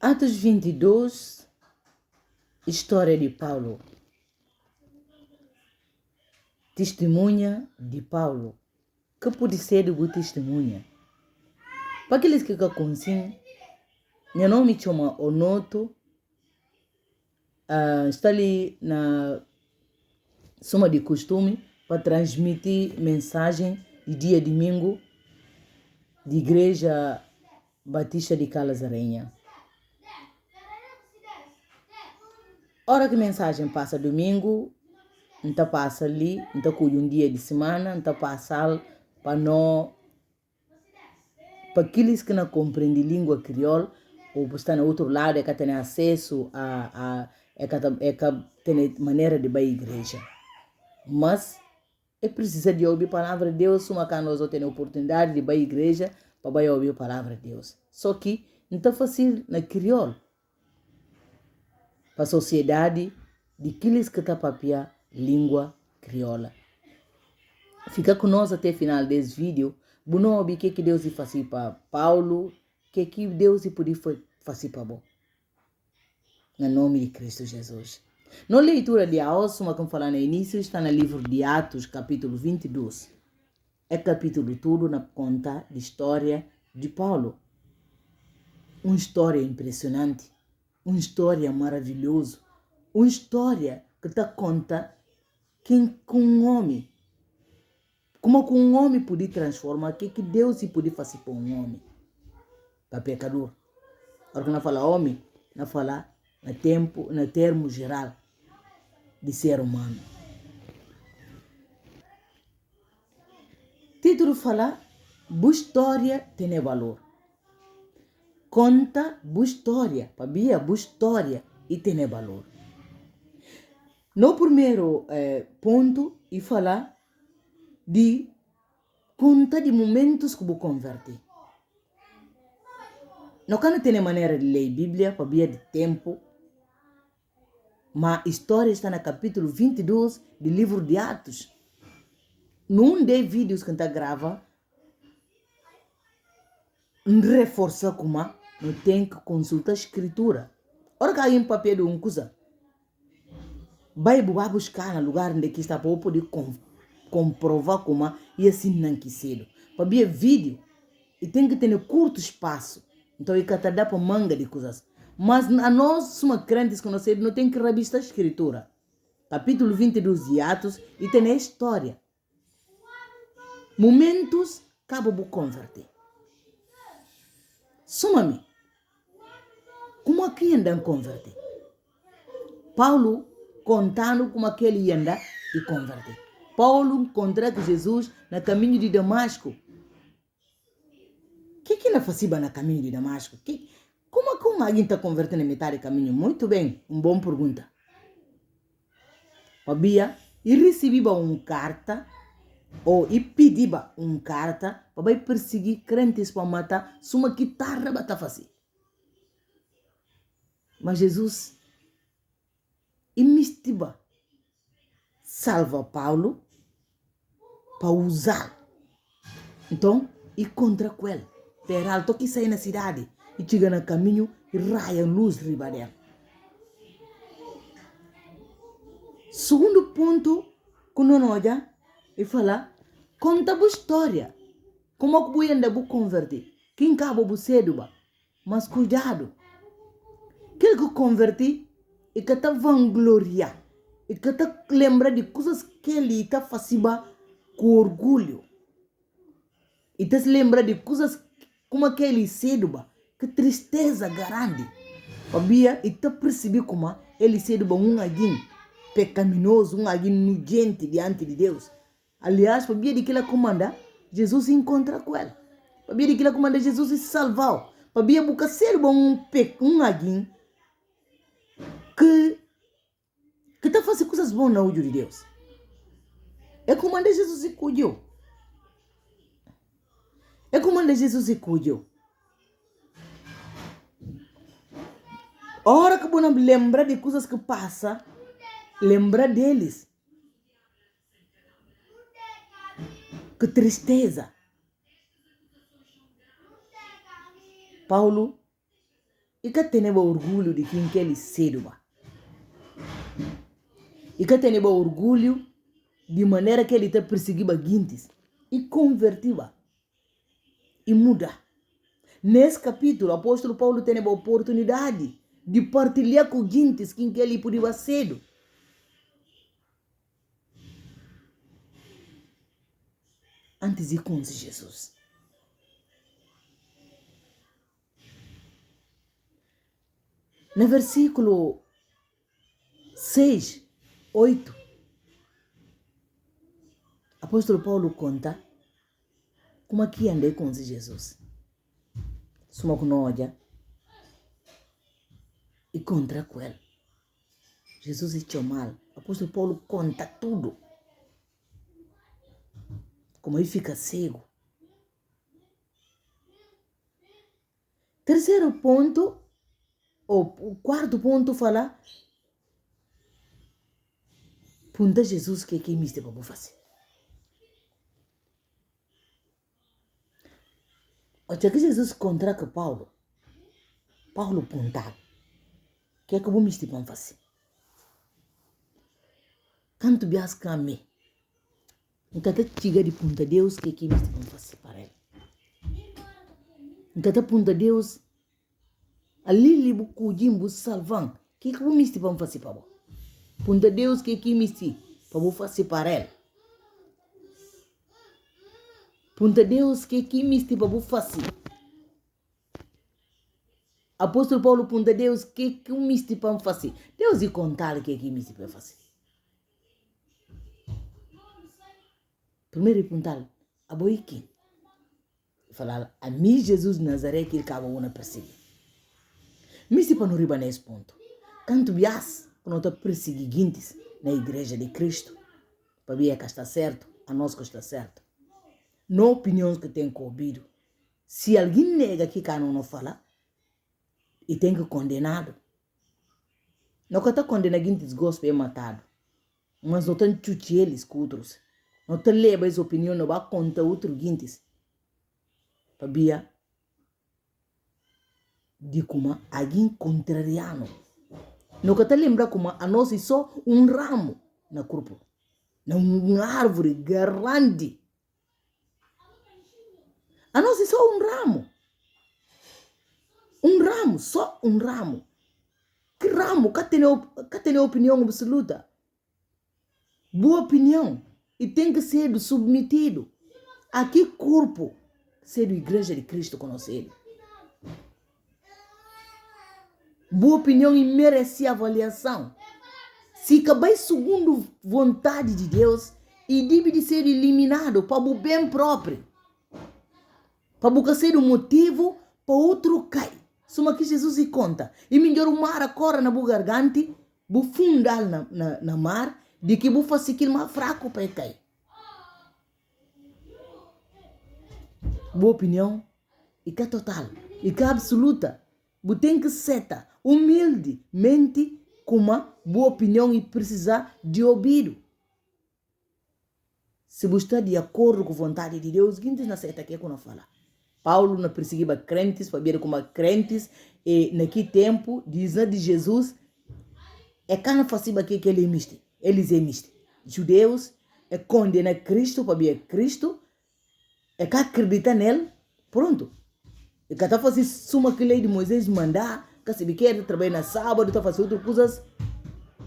Atos 22, história de Paulo. Testemunha de Paulo. Que pode ser de boa testemunha? Para aqueles que conhecem, meu nome chama Onoto. Está ali na soma de costume para transmitir mensagem de dia domingo de Igreja Batista de Calas Aranha. Hora que mensagem passa domingo, então passa ali, então cuida um dia de semana, então passa para nós, para aqueles que não compreendem língua crioula, ou está no outro lado, é que tem acesso é que tem maneira de ir à igreja. Mas é preciso de ouvir a palavra de Deus, uma que nós temos a oportunidade de ir à igreja para ouvir a palavra de Deus. Só que não está fácil na crioula. Para a sociedade de aqueles que estão a língua crioula. Fica conosco até o final desse vídeo. Não ouvir o que Deus faz para Paulo, o que Deus pode fazer para você. No nome de Cristo Jesus. Na leitura de hoje, como falar no início, está no livro de Atos, capítulo 22. É capítulo todo na conta de história de Paulo. Uma história impressionante. Uma história maravilhosa. Uma história que te conta com um homem. Como que um homem pode transformar, o que Deus pode fazer para um homem. Para pecador. Agora que não fala homem, não fala no termo geral de ser humano. Título fala, boa história tem valor. Conta boa história, sabia? Boa história e tem valor. No primeiro ponto, e falar de conta de momentos que vou converter. Não quero ter maneira de ler a Bíblia, sabia, de tempo. Mas a história está no capítulo 22 do livro de Atos. Num dos vídeos que a gente grava, reforça como não tem que consultar a escritura. Ora que aí em papel de coisa, vai buscar no lugar onde está para poder comprovar como e assim não quiser. Para ver vídeo, e tem que ter curto espaço. Então ele está dando para manga de coisas. Mas a nós, somos crentes que não tem que revistar a escritura. Capítulo 22 de Atos, e tem a história. Momentos que eu vou converter. Suma-me. Como é que anda a converter? Paulo contando como é que ele anda e converter. Paulo encontra com Jesus no caminho de Damasco. O que ele fazia no caminho de Damasco? Como é que alguém está convertendo metade do caminho? Muito bem, uma boa pergunta. Sabia? E recebia uma carta, ou e pedia uma carta para perseguir crentes para matar, suma que tarra para fazer. Mas Jesus imistiba salva Paulo para usar. Então, e contra ele. Peralto que sai na cidade e chega no caminho e raia luz riba dela. Segundo ponto, quando nós olha e fala, conta a história. Como que você anda a converter? Quem acaba você cedo, mas cuidado. Aquele que converti e que está vangloriar e que está lembra de coisas que ele está fazendo com orgulho. E está se lembra de coisas como aquele cedo, que tristeza grande. Sabia? E está percebendo como ele cedo alguém pecaminoso, alguém nojento diante de Deus. Aliás, sabia de que ele comanda, Jesus se encontra com ele. Sabia de que ele comanda, Jesus se salvou. Sabia que ser alguém que está fazendo coisas boas na olho de Deus. É como Jesus se cuidou. É como Jesus se cuidou. A hora que você lembra de coisas que passam, lembra deles. Que tristeza. Paulo e que tem orgulho de quem que ele cedo. E que tem orgulho de maneira que ele está perseguindo guintes e convertiva e muda. Nesse capítulo, o apóstolo Paulo tem a oportunidade de partilhar com guintes quem que ele podia cedo. Antes de conhecer Jesus. No versículo 6, 8, o apóstolo Paulo conta como aqui andei com Jesus. Suma com noja e contra com ele. Jesus echou mal. O apóstolo Paulo conta tudo. Como ele fica cego. Terceiro ponto, ou o quarto ponto fala, punta Jesus que é miste para fazer. O que Jesus contra com Paulo punta, que é que eu miste para fazer. Canto bias came. Então tá chega de punta Deus que é miste para fazer para ele. Então tá punta Deus ali libo kujimbu salvan que eu miste para fazer para você. Punta Deus que é miste para fazer para ele. Punta Deus que é miste para fazer. Apóstolo Paulo punta Deus que é miste para fazer. Deus e contar que é miste para fazer. Primeiro puntal, a boique. Falar a mim Jesus de Nazaré que ele acaba uma perseguir. Miste para não riba nesse ponto. Canto bias para não perseguir guintes na igreja de Cristo. Para ver que está certo, a nós que está certo. Não opiniões que tem ouvido. Se alguém nega que cano não fala, e tem que condenado. Não que está condenado guintes gospel é matado. Mas não tem chuchi eles com outros. Não te leva essa opinião, não vai contar outro guintes. Para ver de como alguém contrariano. Não que te lembra como a nós é só ramo no corpo. Uma árvore grande. A nós é só ramo. Ramo, só ramo. Que ramo? Que tem opinião absoluta. Boa opinião. E tem que ser submetido. A que corpo ser a igreja de Cristo conhecido. Boa opinião e merece avaliação. Se acabar segundo vontade de Deus, e deve de ser eliminado para o bem próprio. Para buscar ser um motivo para outro cair. Suma que Jesus se conta. E melhor o mar agora na boa garganta, bu fundar na mar, de que bu fazer aquilo mais fraco para cair. Boa opinião, e que é total, e que é absoluta. Bu tem que ser humilde, mente, com uma boa opinião e precisar de ouvido. Se você está de acordo com a vontade de Deus, quem não aceita que é quando fala. Paulo não perseguia crentes, para ver como crentes, e naquele tempo, dizendo de Jesus, é que não fazia que ele é misto. Eles é misto. Judeus, é condena Cristo, para ver Cristo, é que acredita nele, pronto. E que está fazendo suma que a lei de Moisés mandar, que se quer trabalhar na sábado, está fazendo outras coisas,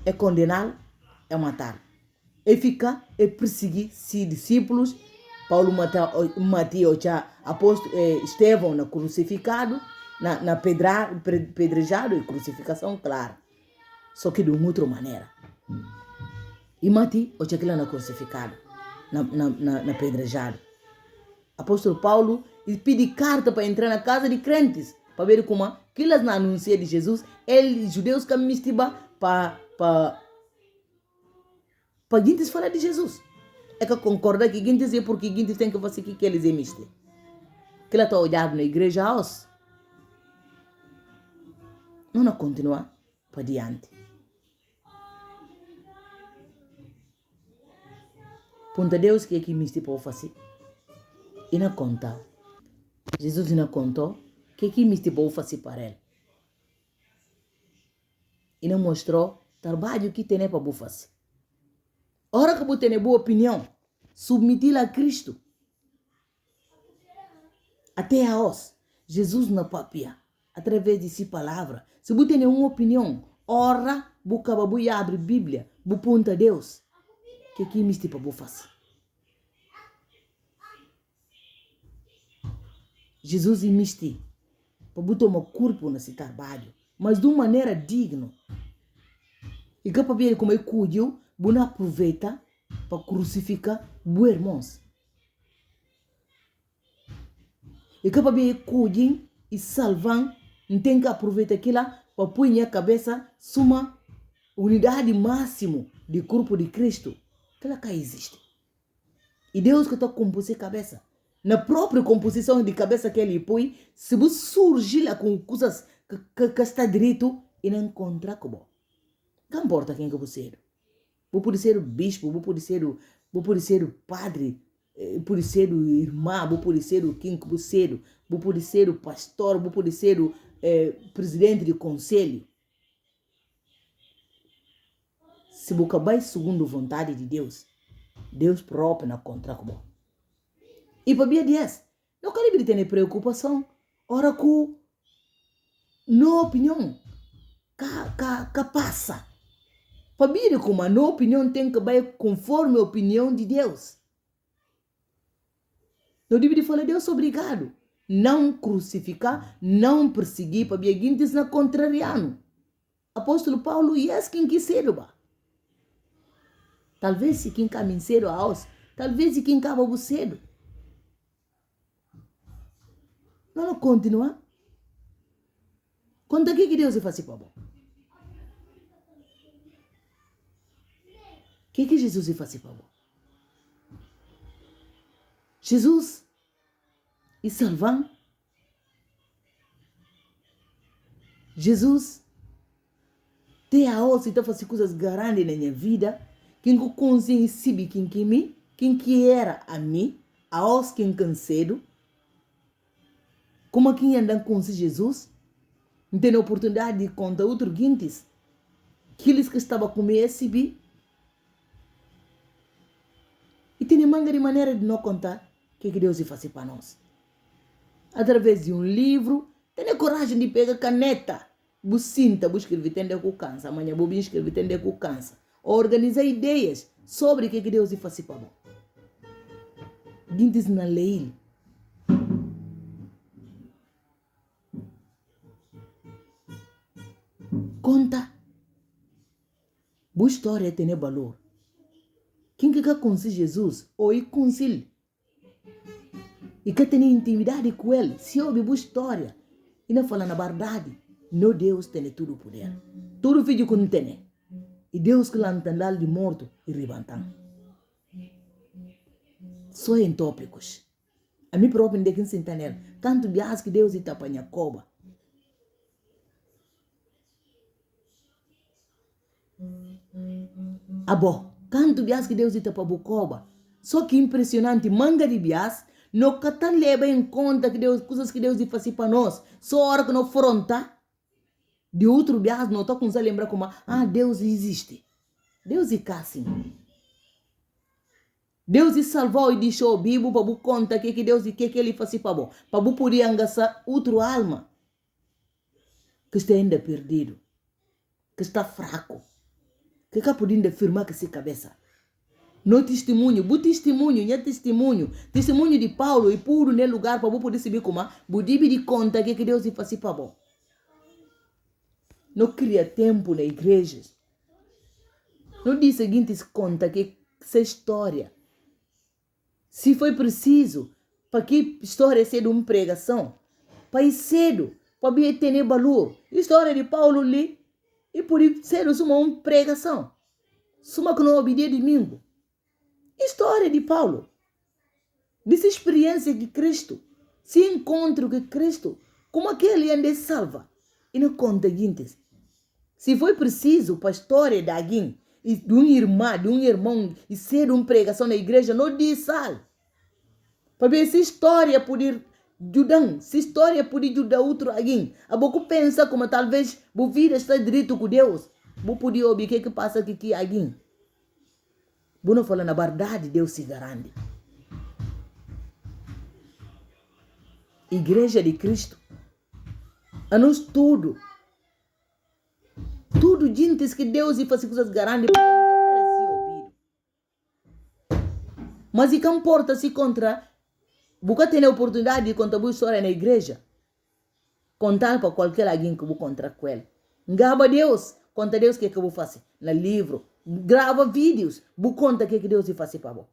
é condenar, é matar. E fica, é perseguir se discípulos. Paulo matou apóstolo Estevão na crucificado, na pedrejado e crucificação, claro. Só que de uma outra maneira. E matei o aquele na crucificado, na pedrejado. Apóstolo Paulo pede carta para entrar na casa de crentes, para ver como que eles não anunciam de Jesus, eles judeus que me estiba para gente falar de Jesus. É que concorda que gente é porque gente tem que fazer o que eles emistem. Que ela está olhando na igreja house. Não continua para diante. Ponta Deus que é que miste para fazer. E não conta. Jesus não contou que miste para fazer para ele. e não mostrou trabalho que tem para você fazer. Ora que você tem boa opinião, submeti-la a Cristo. Até a nós, Jesus na papia, através de sua palavra. Se você tem uma opinião, ora, você abre a Bíblia, você ponta a Deus. Que me para você fazer? Jesus imisti para você tomar corpo nesse trabalho, mas de uma maneira digna. E que para ver como é cuido, você não aproveita para crucificar os irmãos. E que para ver cuido e salvar, não tem que aproveitar aquilo para pôr na cabeça uma unidade máxima do corpo de Cristo. Aquela que existe. E Deus que está compondo a cabeça. Na própria composição de cabeça que ele põe, se você surgir lá com coisas que está direito, e não encontrar como. Não importa quem que você é. Você pode ser o bispo, você pode ser o padre, pode ser o irmão, você pode ser o quem que você é, você pode ser o pastor, você pode ser o presidente do conselho. Se você vai segundo a vontade de Deus, Deus próprio não encontra como. E para dia 10, não quero ter preocupação. Ora que não opinião que passa. Para mim, como a não opinião tem que ir conforme a opinião de Deus. Não deve falar, Deus, obrigado. Não crucificar, não perseguir, para mim, diz na contrariano. Apóstolo Paulo, yes, quem quiser, talvez se quem caminha cedo a nós, talvez se quem acaba cedo. Não continua. Conta o que Deus faz para bom. O que Jesus faz para bom? Jesus e salvar. Jesus tem a nós e está fazendo coisas grandes na minha vida. Quem que consigo saber quem que era a mim, a nós quem canseiro. Como quem anda com Jesus, não tem a oportunidade de contar outros guintes, aqueles que estavam com esse bi. E tem manga de maneira de não contar o que Deus faz para nós. Através de um livro, tem coragem de pegar caneta, bucinta, escrever, tem de cansa, amanhã vou escrever, tem de cansa. Organizar ideias sobre o que Deus faz para nós. Guintes na lei. Conta. Boa história tem valor. Quem que conhece Jesus, ou conhece e que tem intimidade com ele, se ouve boa história e não fala na verdade, não Deus tem todo o poder. Todo filho que não tem. E Deus que lá de morto e levantar. Só em tópicos. A mim próprio não tem que sentar nele. Tanto de que Deus está para a cova. Abo, canto bias que Deus está para Bucoba. Só que impressionante, manga de bias, não cata leva em conta que Deus, coisas que Deus faz para nós. Só hora que não fronta, de outro bias, não está com se lembrar como, Deus existe. Deus é assim. Deus salvou e deixou a Bíblia para você conta que Deus que ele faz para você. Para você poder engaçar outra alma que está ainda perdido, que está fraco. Que está podendo afirmar que se cabeça. No testemunho, bu testemunho, não é testemunho. Testemunho de Paulo e puro no lugar para você poder saber como, você de conta que Deus faz para você. Não cria tempo na igreja. Não diz o seguinte, conta que essa história. Se foi preciso, para que história seja uma pregação, para ir cedo, para ter valor. História de Paulo ali. E por ser uma pregação. Suma que não obedecia domingo. História de Paulo. Dessa experiência de Cristo. Se encontro com Cristo. Como aquele ande salva. E não conta guintes. Se foi preciso para a história de alguém. De um irmão. E ser uma pregação na igreja. Não diz sal. Para ver se história poder ajudar. Se história poder ajudar outro alguém. A pouco pensa como talvez a vida está direito com Deus. Bu podia ouvir que passa aqui alguém. Bu não fala na verdade, Deus se garante. Igreja de Cristo. A nós tudo. Tudo gente que Deus e faz coisas garantes para ouvir. Mas e que importa-se contra... Você tem a oportunidade de contar a história na igreja. Contar para qualquer alguém que você contar com ele. Gaba Deus. Conta Deus o que você faz no livro. Grava vídeos. Você conta o que Deus faz para você.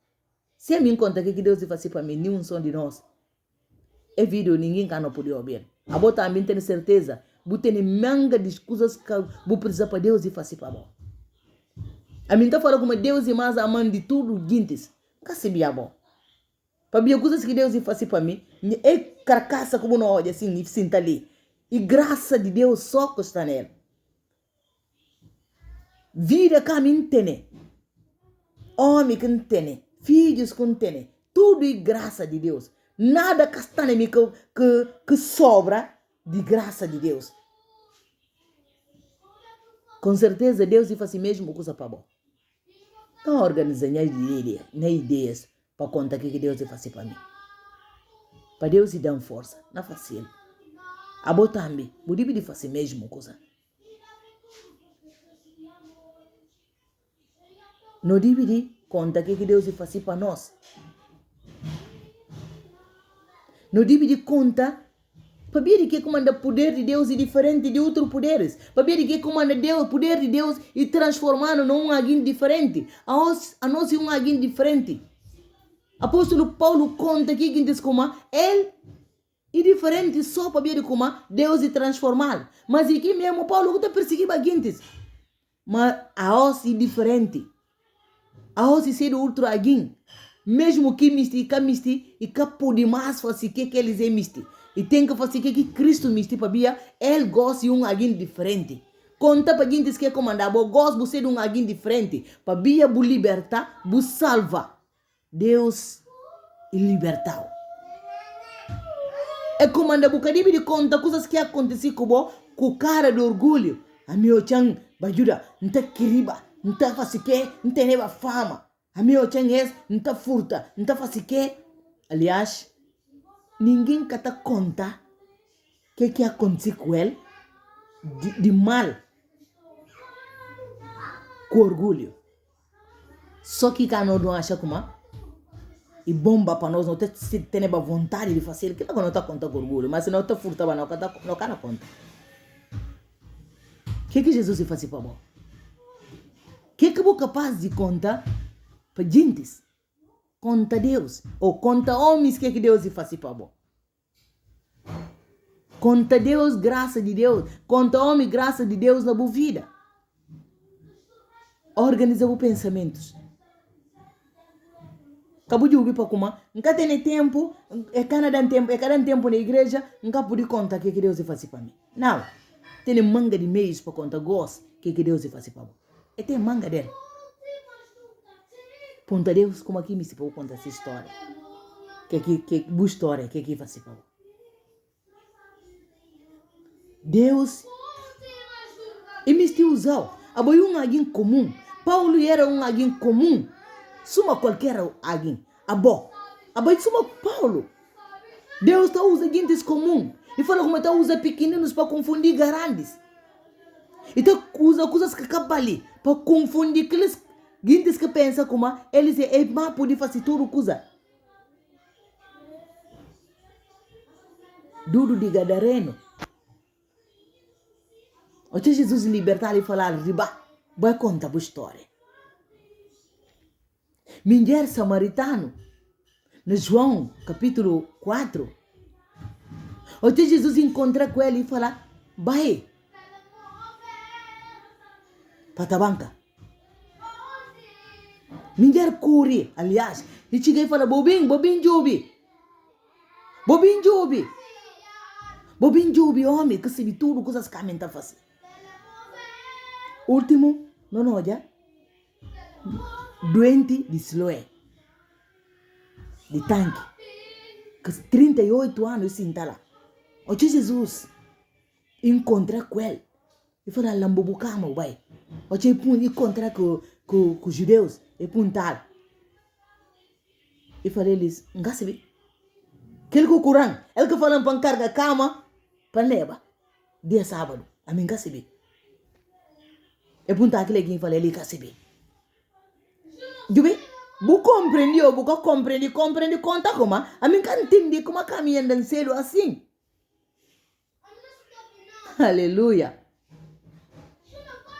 Se a mim conta o que Deus faz para mim, nenhum som de nós. É vídeo, ninguém não pode ouvir. A você também tem certeza. Você tem manga de coisas que você precisa para Deus fazer para você. A mim está falando como Deus e mais amando de tudo, gente. Nunca se via bom. Para mim, coisas que Deus faz para mim, é carcaça como não olha assim, e sinta ali. E graça de Deus só que está nele. Vida que a mim tem. Homem que tem. Filhos que tem. Tudo é graça de Deus. Nada que está em mim que sobra de graça de Deus. Com certeza, Deus faz mesmo coisa para bom. Não organiza nem ideias para contar o que Deus faz para mim. Para Deus dar força, não é fácil. A você também, você deve fazer mesmo coisa. Não deve contar o que Deus faz para nós. Não deve contar para ver que comanda o poder de Deus é diferente de outros poderes. Para ver que comanda o poder de Deus e transformando num alguém diferente. A nós é um alguém diferente. Apóstolo Paulo conta que quem diz como ele é diferente só para ver como Deus é transformar. Mas aqui mesmo Paulo está perseguindo alguém. Mas a nós é diferente. A nós é ser outro alguém. Mesmo que misti, e que pode mais fazer que eles é misti. E tem que fazer que Cristo misti para via, ele gosta de um alguém diferente. Conta para gente que comandar, eu gosto de ser um alguém diferente. Para via, bu libertar, bu salva. Deus e libertar. É comandar, bu caribe de conta coisas que acontecem com o cara de orgulho. A meu chan, bajuda, não tá queriba, não tá fazer que, não tem neva fama. A meu chan não tá furta, não tá fazer que. Aliás, ninguém que te conta que aconteceu com ele de mal, com orgulho. Só que não acha como e bomba para nós, não tem vontade de fazer, que não está conta com orgulho, mas se não está furta, não está conta. O que Jesus faz para você? O que é capaz de contar para gente? Conta Deus. Ou conta homens que Deus faz para você. Conta Deus, graça de Deus. Conta homem, graça de Deus na sua vida. Organiza os pensamentos. Acabou de ouvir para como? Nunca tem tempo. É cada tempo na igreja. Nunca pude contar o que Deus faz para mim. Não. Tem manga de meios para contar gosto que Deus faz para você. E tem manga dele. Ponta Deus, como aqui me se pode contar essa história. Boa história, que faz para você. Deus e me usou. Aboy alguém comum. Paulo era alguém comum. Suma qualquer alguém. Aboy suma Paulo. Deus está usando gente comum. E fala como está usando pequeninos para confundir grandes. E está usa coisas que acabam ali para confundir aqueles gente que pensam como eles é mais poder fazer tudo coisa. Dudu de Gadareno. Até Jesus libertar e falar, riba, vai contar a história. Mulher samaritano, no João, capítulo 4. Até Jesus encontra com ele e fala, vai, patabanca. Mulher corre, aliás, e chega e fala, Bobin Jobi. Bobin Jobi, homem, que sabe tudo, coisas que a mente faz. Último, não olha, doente de Siloé, de tanque, que 38 anos sem estar lá. O Jesus encontra com ele. E fala lambo cama, vai. O que e contra com os judeus, e puntal. E fala eles, não sabe. Aquele que o Corão, ele que fala para carga cama, para leva. Dia sábado, a mim não sabe. E punta aquele que fala, ele não sabe. Jube, bu compreendiu, bu compreende, conta como, a mim não entende como caminha andando cedo assim. Aleluia.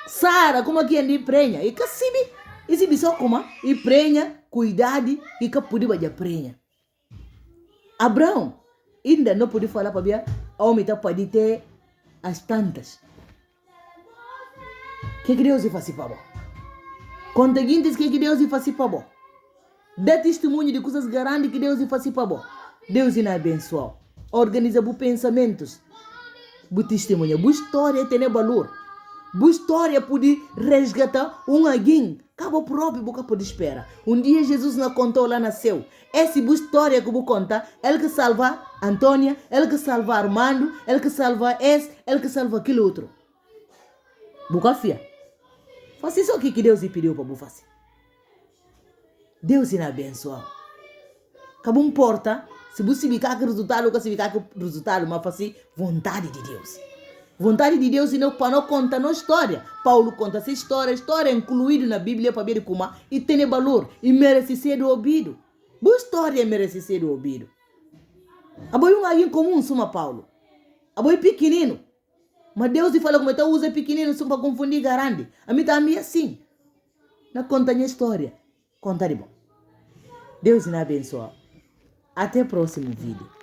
Sara, como que anda e prenha? E que sabe, e se bisou como, e prenha, cuidado, e que pode bater prenha. Abraão, ainda não pode falar para ver, homem tá pode ter as tantas. Que Deus faz para bom? Contaguintes que Deus faz para bom? Dá testemunho de coisas grandes que Deus faz para bom. Deus é abençoado. Organiza os pensamentos. Bu testemunha, bu história tem valor. Bu história pode resgatar alguém. Cabo próprio boca pode esperar. Dia Jesus não contou lá nasceu. Essa bu história que bu conta, ele que salva Antônia, ele que salva Armando, ele que salva ele que salva aquele outro. Boca fia. Faça isso que Deus pediu para bu fazer. Deus é abençoado. Cabo importa se você ficar com resultado ou se ficar com resultado, mas fazer vontade de Deus. Vontade de Deus não para não contar na história. Paulo conta essa história, é incluída na Bíblia para ver como e tem valor e merece ser ouvido. Boa história merece ser ouvido. A boa alguém comum suma Paulo. A boa pequenino. Mas Deus fala como então usa pequenino só para confundir grande. A mim também assim. Não conta minha história. Conta de bom. Deus nos abençoe. Até o próximo vídeo.